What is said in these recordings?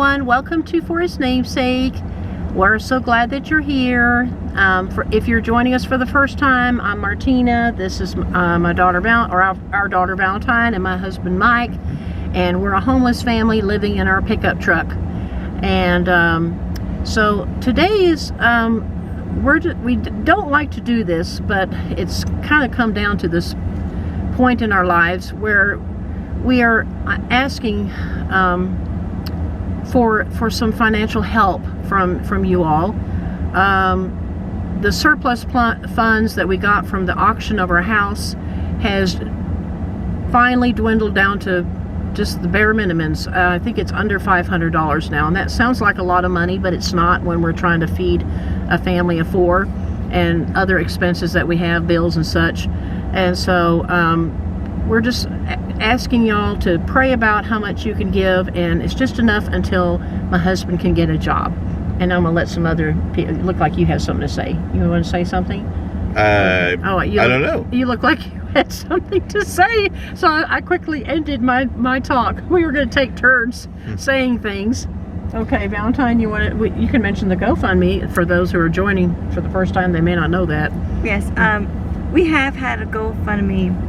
everyone. Welcome to For His Namesake. We're so glad that you're here. If you're joining us for the first time, I'm Martina. This is my daughter our daughter Valentine and my husband Mike, and we're a homeless family living in our pickup truck. And so today is we don't like to do this, but it's kind of come down to this point in our lives where we are asking for some financial help from you all. The surplus funds that we got from the auction of our house has finally dwindled down to just the bare minimums. I think it's under $500 now, and that sounds like a lot of money, but it's not when we're trying to feed a family of 4 and other expenses that we have, bills and such. And so we're just asking y'all to pray about how much you can give, and it's just enough until my husband can get a job. And I'm gonna let some other people. Look like you have something to say. You want to say something? I don't know. You look like you had something to say, so I quickly ended my talk. We were going to take turns saying things. Okay, Valentine, you can mention the GoFundMe for those who are joining for the first time. They may not know that. Yes, we have had a GoFundMe,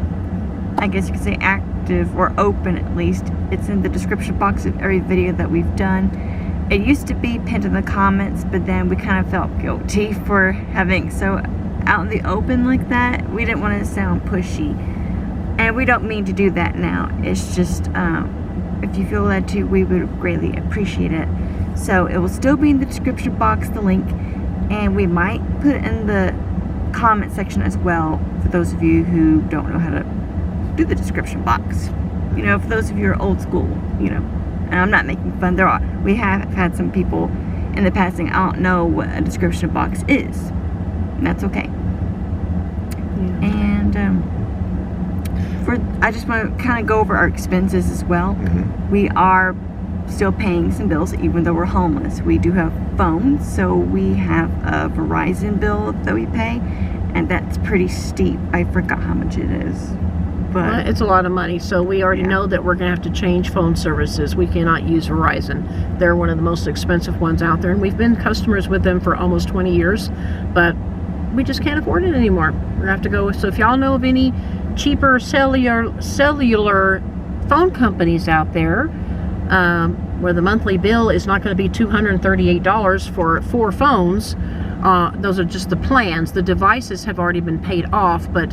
I guess you could say active or open at least. It's in the description box of every video that we've done. It used to be pinned in the comments, but then we kind of felt guilty for having so out in the open like that. We didn't want to sound pushy, and we don't mean to do that now. It's just if you feel led to, we would greatly appreciate it. So it will still be in the description box, the link, and we might put it in the comment section as well for those of you who don't know how to do the description box. You know, for those of you who are old school, you know. And I'm not making fun. We have had some people in the past saying, I don't know what a description box is. And that's okay. Yeah. And I just want to kind of go over our expenses as well. Mm-hmm. We are still paying some bills even though we're homeless. We do have phones, so we have a Verizon bill that we pay, and that's pretty steep. I forgot how much it is. But it's a lot of money, so we already know that we're going to have to change phone services. We cannot use Verizon. They're one of the most expensive ones out there, and we've been customers with them for almost 20 years, but we just can't afford it anymore. We're going to have to go. So if y'all know of any cheaper cellular phone companies out there where the monthly bill is not going to be $238 for 4 phones, those are just the plans. The devices have already been paid off, but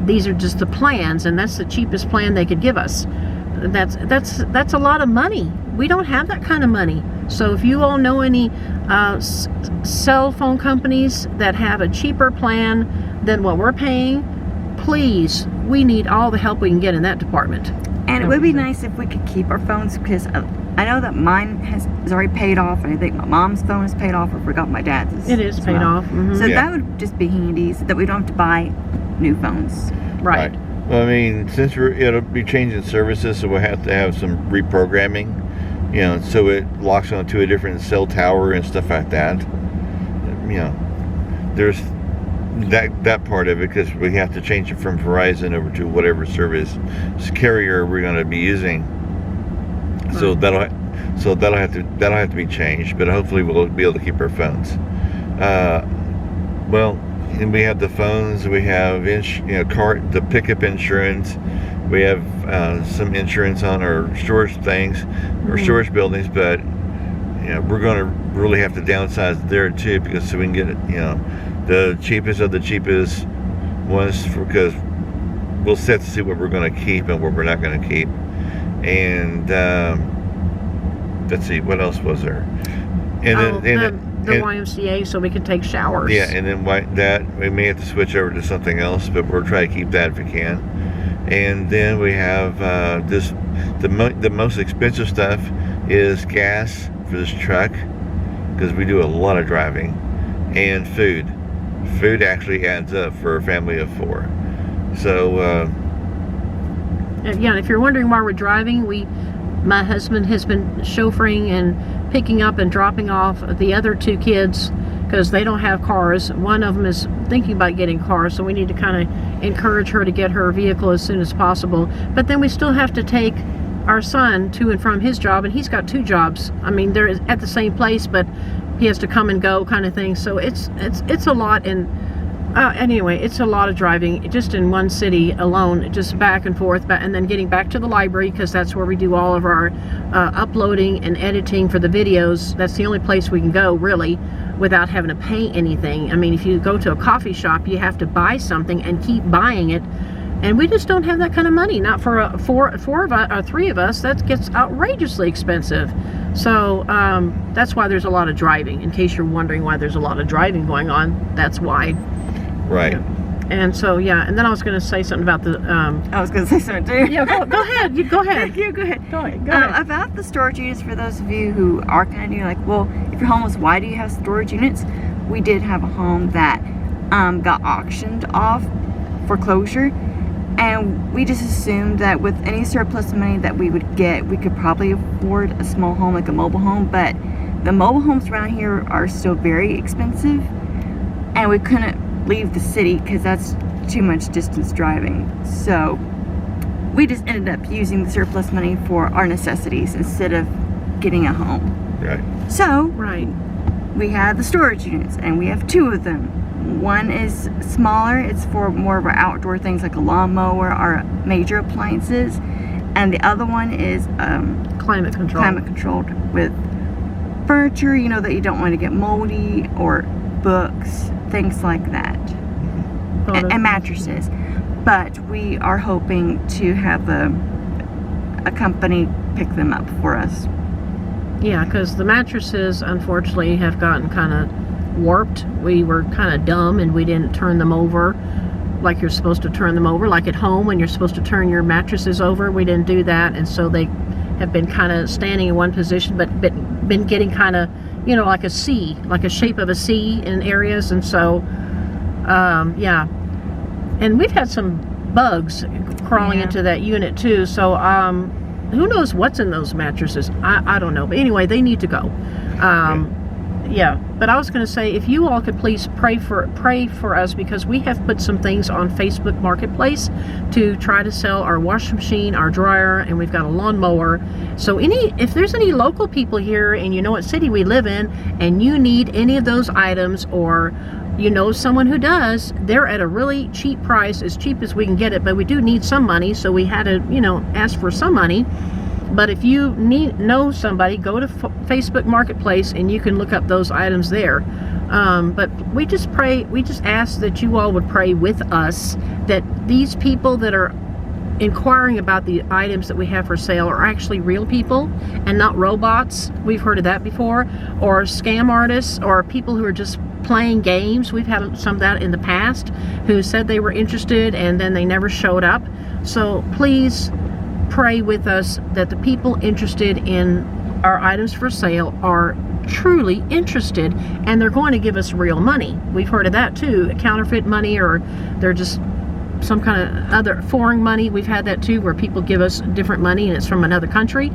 these are just the plans, and that's the cheapest plan they could give us. That's a lot of money. We don't have that kind of money. So if you all know any cell phone companies that have a cheaper plan than what we're paying, please, we need all the help we can get in that department. And it would be nice if we could keep our phones, because I know that mine is already paid off, and I think my mom's phone is paid off. I forgot my dad's. It is paid off. Mm-hmm. So that would just be handy, so that we don't have to buy new phones. Right. Well, I mean, since it'll be changing services, so we'll have to have some reprogramming, you know, so it locks onto a different cell tower and stuff like that. You know, there's that part of it, because we have to change it from Verizon over to whatever service carrier we're going to be using. Right. So that'll have to be changed, but hopefully we'll be able to keep our phones. And we have the phones, we have the pickup insurance, we have some insurance on our storage things, our storage buildings, but we're going to really have to downsize there too, because so we can get the cheapest of the cheapest ones, because we'll set to see what we're going to keep and what we're not going to keep. And let's see, what else was there? The YMCA, so we can take showers. Yeah, and then we may have to switch over to something else, but we'll try to keep that if we can. And then we have the most expensive stuff is gas for this truck, because we do a lot of driving, and food. Food actually adds up for a family of 4. So if you're wondering why we're driving, my husband has been chauffeuring and picking up and dropping off the other 2 kids, because they don't have cars. One of them is thinking about getting cars, so we need to kind of encourage her to get her vehicle as soon as possible. But then we still have to take our son to and from his job, and he's got 2 jobs. I mean, they're at the same place, but he has to come and go kind of thing. So it's a lot. And anyway, it's a lot of driving just in one city alone, just back and forth, and then getting back to the library, because that's where we do all of our uploading and editing for the videos. That's the only place we can go really without having to pay anything. I mean, if you go to a coffee shop, you have to buy something and keep buying it. And we just don't have that kind of money. Not for 3 of us. That gets outrageously expensive. So that's why there's a lot of driving. In case you're wondering why there's a lot of driving going on, that's why. Right. And so, yeah. And then I was going to say something about the... I was going to say something too. Yeah, go ahead. You go ahead. You go ahead. Go ahead. About the storage units, for those of you who are kind of new, like, well, if you're homeless, why do you have storage units? We did have a home that got auctioned off for closure. And we just assumed that with any surplus money that we would get, we could probably afford a small home, like a mobile home. But the mobile homes around here are still very expensive. And we couldn't leave the city because that's too much distance driving. So we just ended up using the surplus money for our necessities instead of getting a home. Right. So Right. we have the storage units, and we have 2 of them. One is smaller, it's for more of our outdoor things like a lawnmower, our major appliances, and the other one is Climate control. climate controlled with furniture, you know, that you don't want to get moldy, or books, things like that, and mattresses. But we are hoping to have a company pick them up for us. Yeah, because the mattresses, unfortunately, have gotten kind of warped. We were kind of dumb and we didn't turn them over like you're supposed to turn them over, like at home when you're supposed to turn your mattresses over. We didn't do that, and so they have been kind of standing in one position, but been getting kind of, you know, like a C, like a shape of a C in areas. And so yeah, and we've had some bugs crawling into that unit too. So who knows what's in those mattresses? I don't know, but anyway, they need to go. Yeah, but I was going to say, if you all could please pray for us, because we have put some things on Facebook Marketplace to try to sell our washing machine, our dryer, and we've got a lawnmower. So if there's any local people here and you know what city we live in and you need any of those items, or you know someone who does, they're at a really cheap price, as cheap as we can get it, but we do need some money, so we had to, you know, ask for some money. But if you know somebody, go to Facebook Marketplace and you can look up those items there. But we just ask that you all would pray with us that these people that are inquiring about the items that we have for sale are actually real people and not robots. We've heard of that before. Or scam artists, or people who are just playing games. We've had some of that in the past, who said they were interested and then they never showed up. So please pray with us that the people interested in our items for sale are truly interested, and they're going to give us real money. We've heard of that too, counterfeit money, or they're just some kind of other foreign money. We've had that too, where people give us different money and it's from another country.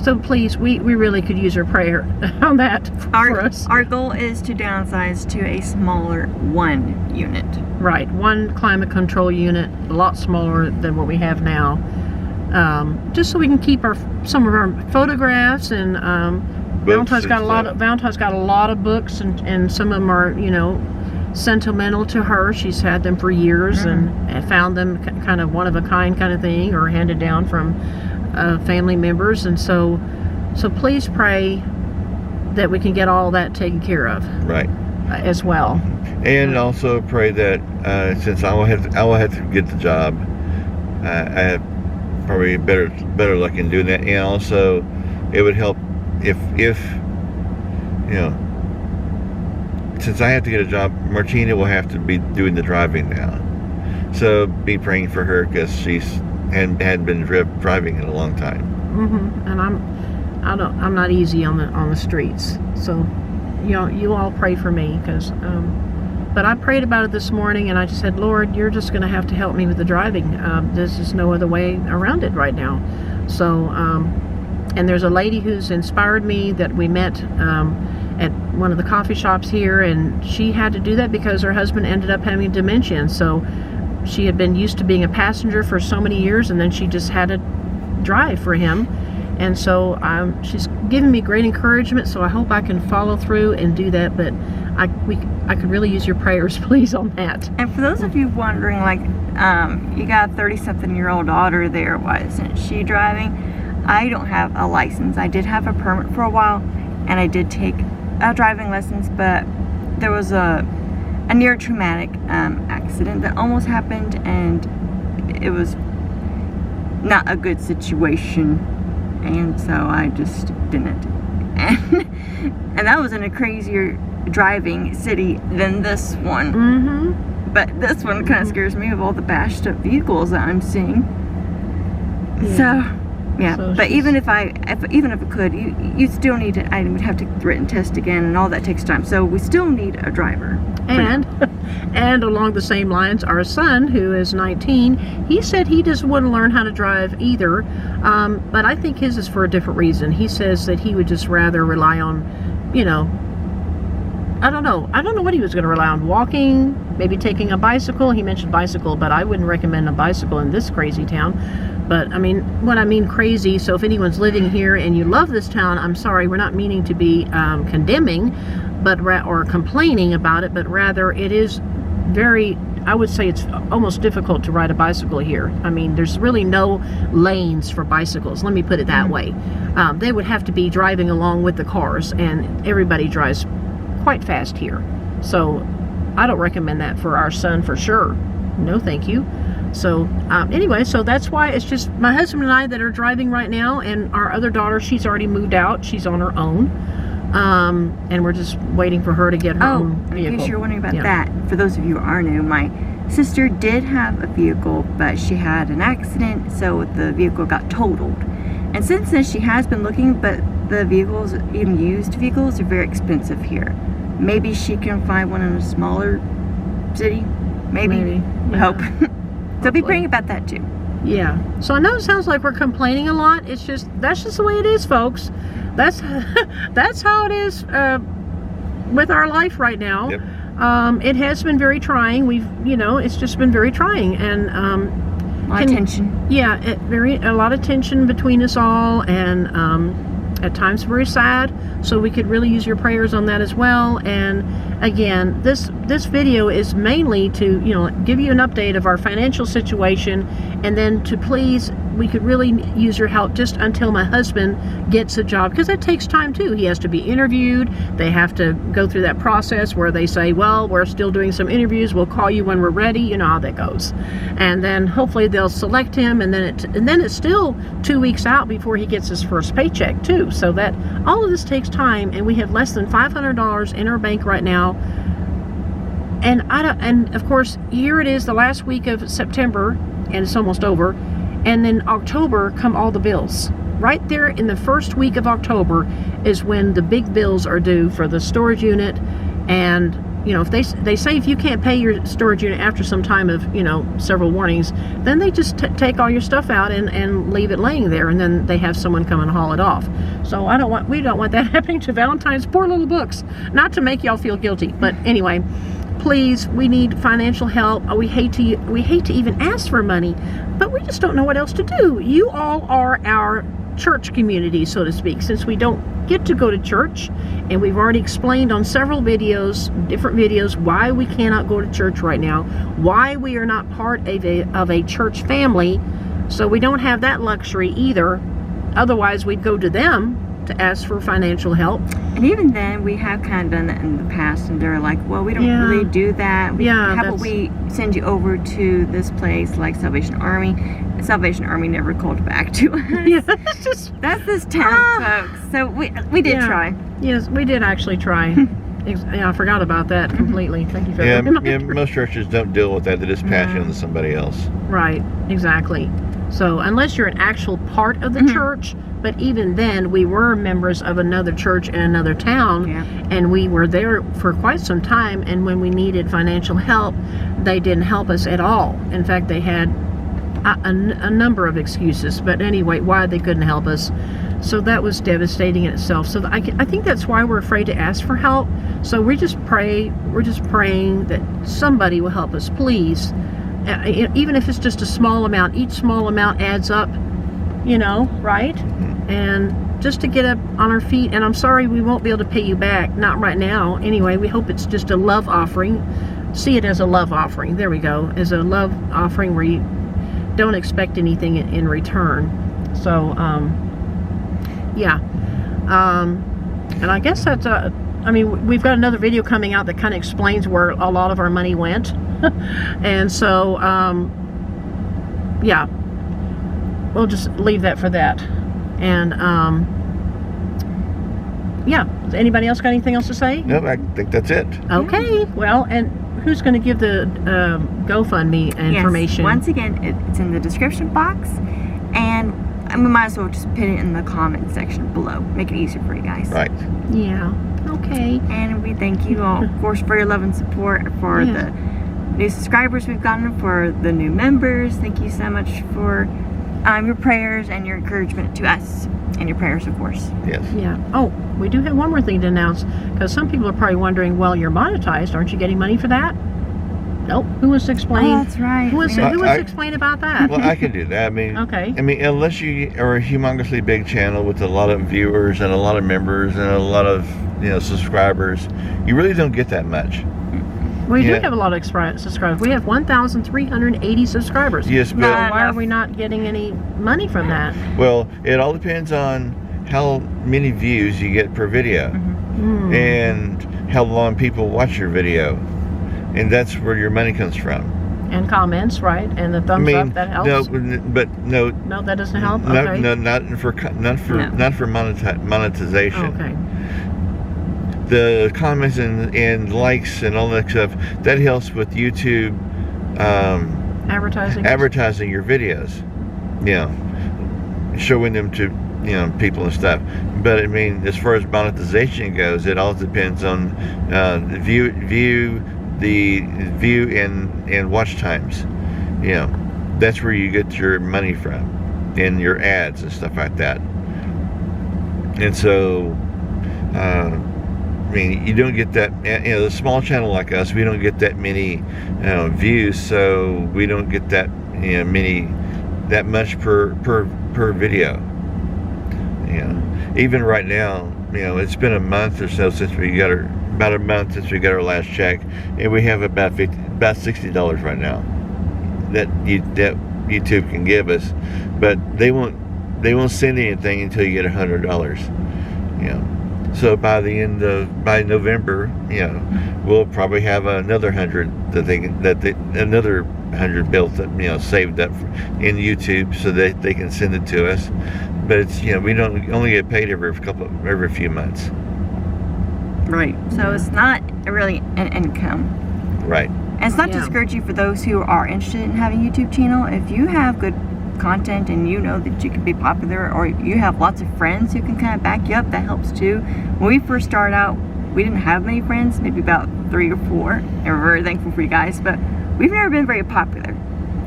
So please, we really could use your prayer on that for us. Our goal is to downsize to a smaller 1 unit. Right, 1 climate control unit, a lot smaller than what we have now. Just so we can keep some of our photographs, and Valentine's got a lot of books, and some of them are, you know, sentimental to her. She's had them for years, and found them kind of one of a kind kind of thing, or handed down from family members. And so please pray that we can get all that taken care of. Right. As well. And also pray that since I will have to get the job, I have probably better luck in doing that. And also, it would help if you know, since I have to get a job, Martina will have to be doing the driving now. So be praying for her, because she's hadn't been driving in a long time. And I'm not easy on the streets. So you all pray for me, because but I prayed about it this morning, and I just said, Lord, you're just going to have to help me with the driving. There's just no other way around it right now. So and there's a lady who's inspired me that we met at one of the coffee shops here, and she had to do that because her husband ended up having dementia. And so she had been used to being a passenger for so many years, and then she just had to drive for him. And so she's given me great encouragement, so I hope I can follow through and do that. But I could really use your prayers, please, on that. And for those of you wondering, like, you got a 30-something-year-old daughter there, why isn't she driving? I don't have a license. I did have a permit for a while, and I did take driving lessons, but there was a near traumatic accident that almost happened, and it was not a good situation, and so I just didn't. And that was in a crazier driving city than this one. Mm-hmm. But this one kind of scares me, of all the bashed up vehicles that I'm seeing. Yeah. So yeah, So but even if I could, you still need to, I would have to written test again, and all that takes time. So we still need a driver. And along the same lines, our son, who is 19, he said he doesn't want to learn how to drive either, but I think his is for a different reason. He says that he would just rather rely on, I don't know what he was going to rely on. Walking, maybe taking a bicycle. He mentioned bicycle, but I wouldn't recommend a bicycle in this crazy town. But I mean, what I mean crazy, so if anyone's living here and you love this town, I'm sorry, we're not meaning to be condemning or complaining about it, but rather it is very, I would say it's almost difficult to ride a bicycle here. I mean, there's really no lanes for bicycles, let me put it that way. They would have to be driving along with the cars, and everybody drives quite fast here. So I don't recommend that for our son for sure. No thank you. So anyway, so that's why it's just my husband and I that are driving right now, and our other daughter, she's already moved out. She's on her own. And we're just waiting for her to get her own vehicle. In case you're wondering about that, for those of you who are new, my sister did have a vehicle, but she had an accident, so the vehicle got totaled. And since then, she has been looking, but the vehicles, even used vehicles, are very expensive here. Maybe she can find one in a smaller city. Maybe. Yeah. I hope. So be praying about that too. Yeah. So I know it sounds like we're complaining a lot. It's just, that's just the way it is, folks. That's how it is with our life right now. Yep. It has been very trying. It's just been very trying, and A lot of tension. Yeah, a lot of tension between us all, and at times very sad. So we could really use your prayers on that as well. And again, this video is mainly to give you an update of our financial situation, and then to please, we could really use your help just until my husband gets a job, because that takes time too. He has to be interviewed. They have to go through that process where they say, well, we're still doing some interviews, we'll call you when we're ready. You know how that goes. And then hopefully they'll select him, and then it's still 2 weeks out before he gets his first paycheck too. So that all of this takes time, and we have less than $500 in our bank right now. And of course, here it is, the last week of September, and it's almost over. And then October come all the bills. Right there in the first week of October is when the big bills are due for the storage unit. And if they say if you can't pay your storage unit after some time of several warnings, then they just take all your stuff out and leave it laying there, and then they have someone come and haul it off. So we don't want that happening to Valentine's poor little books. Not to make y'all feel guilty, but anyway, please, we need financial help. We hate to even ask for money, but we just don't know what else to do. You all are our church community, so to speak, since we don't get to go to church, and we've already explained on several videos, different videos, why we cannot go to church right now, why we are not part of a church family. So we don't have that luxury either. Otherwise, we'd go to them to ask for financial help. And even then, we have kind of done that in the past, and they're like, well, we don't really do that. How about we send you over to this place like Salvation Army? Salvation Army never called back to us. Yeah, that's this town, folks. So we did try. Yes, we did actually try. Yeah, I forgot about that completely. Thank you for that. Yeah, most churches don't deal with that. They just pass you on to somebody else. Right, exactly. So unless you're an actual part of the church, but even then, we were members of another church in another town, and we were there for quite some time, and when we needed financial help, they didn't help us at all. In fact, they had a number of excuses, but anyway, why they couldn't help us. So that was devastating in itself. So I think that's why we're afraid to ask for help. So we're just praying that somebody will help us, please. even if it's just a small amount, each small amount adds up, you know, right? And just to get up on our feet. And I'm sorry we won't be able to pay you back, not right now. Anyway, we hope it's just a love offering. See it as a love offering. There we go, as a love offering where you don't expect anything in return. So yeah, and I guess that's I mean, we've got another video coming out that kind of explains where a lot of our money went. And so yeah, we'll just leave that for that. And yeah, does anybody else got anything else to say? No, I think that's it. Okay, well, and who's going to give the GoFundMe information? Yes, once again, it's in the description box, and we might as well just put it in the comment section below. Make it easier for you guys. Right. Yeah, okay. And we thank you all, of course, for your love and support, for the new subscribers we've gotten, for the new members. Thank you so much for your prayers and your encouragement to us, and your prayers, of course. Yes. Yeah. Oh, we do have one more thing to announce, because some people are probably wondering, well, you're monetized. Aren't you getting money for that? Nope. Who wants to explain? Oh, that's right. Who wants to explain about that? Well, I can do that. I mean, Okay. I mean, unless you are a humongously big channel with a lot of viewers and a lot of members and a lot of, you know, subscribers, you really don't get that much. We do have a lot of subscribers. We have 1,380 subscribers. Yes, but Why are we not getting any money from that? well, it all depends on how many views you get per video and how long people watch your video, and that's where your money comes from. And comments, right? And the thumbs up, that helps. No, that doesn't help. no, Okay. no, not for monetization. Okay. The comments and likes and all that stuff, that helps with YouTube advertising your videos, you know, showing them to, you know, people and stuff. But I mean, as far as monetization goes, it all depends on the view and watch times. You know, that's where you get your money from, and your ads and stuff like that. And so I mean, you don't get that, you know, the small channel like us, we don't get that many views, so we don't get that, you know, that much per video. You know, even right now, you know, it's been a month or so since we got about a month since we got our last check, and we have about $60 right now that YouTube can give us, but they won't send anything until you get $100. You know. So by November, you know, we'll probably have another 100 another 100 built up, you know, saved up in YouTube so that they can send it to us. But it's, you know, we don't only get paid every few months. Right. So it's not really an income. Right. And it's not to discourage you for those who are interested in having a YouTube channel. If you have good content and you know that you can be popular, or you have lots of friends who can kind of back you up, that helps too. When we first started out, we didn't have many friends, maybe about 3 or 4, and we're very thankful for you guys, but we've never been very popular.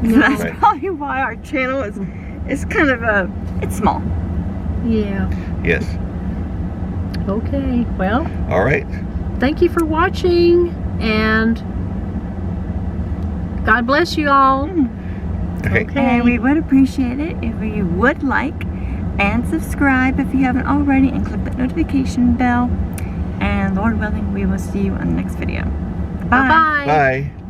So that's probably why our channel is kind of it's small. Yeah. Yes. Okay, well, all right, thank you for watching, and God bless you all. okay. And we would appreciate it if you would like and subscribe if you haven't already, and click that notification bell. And Lord willing, we will see you on the next video. Bye. Bye-bye. Bye.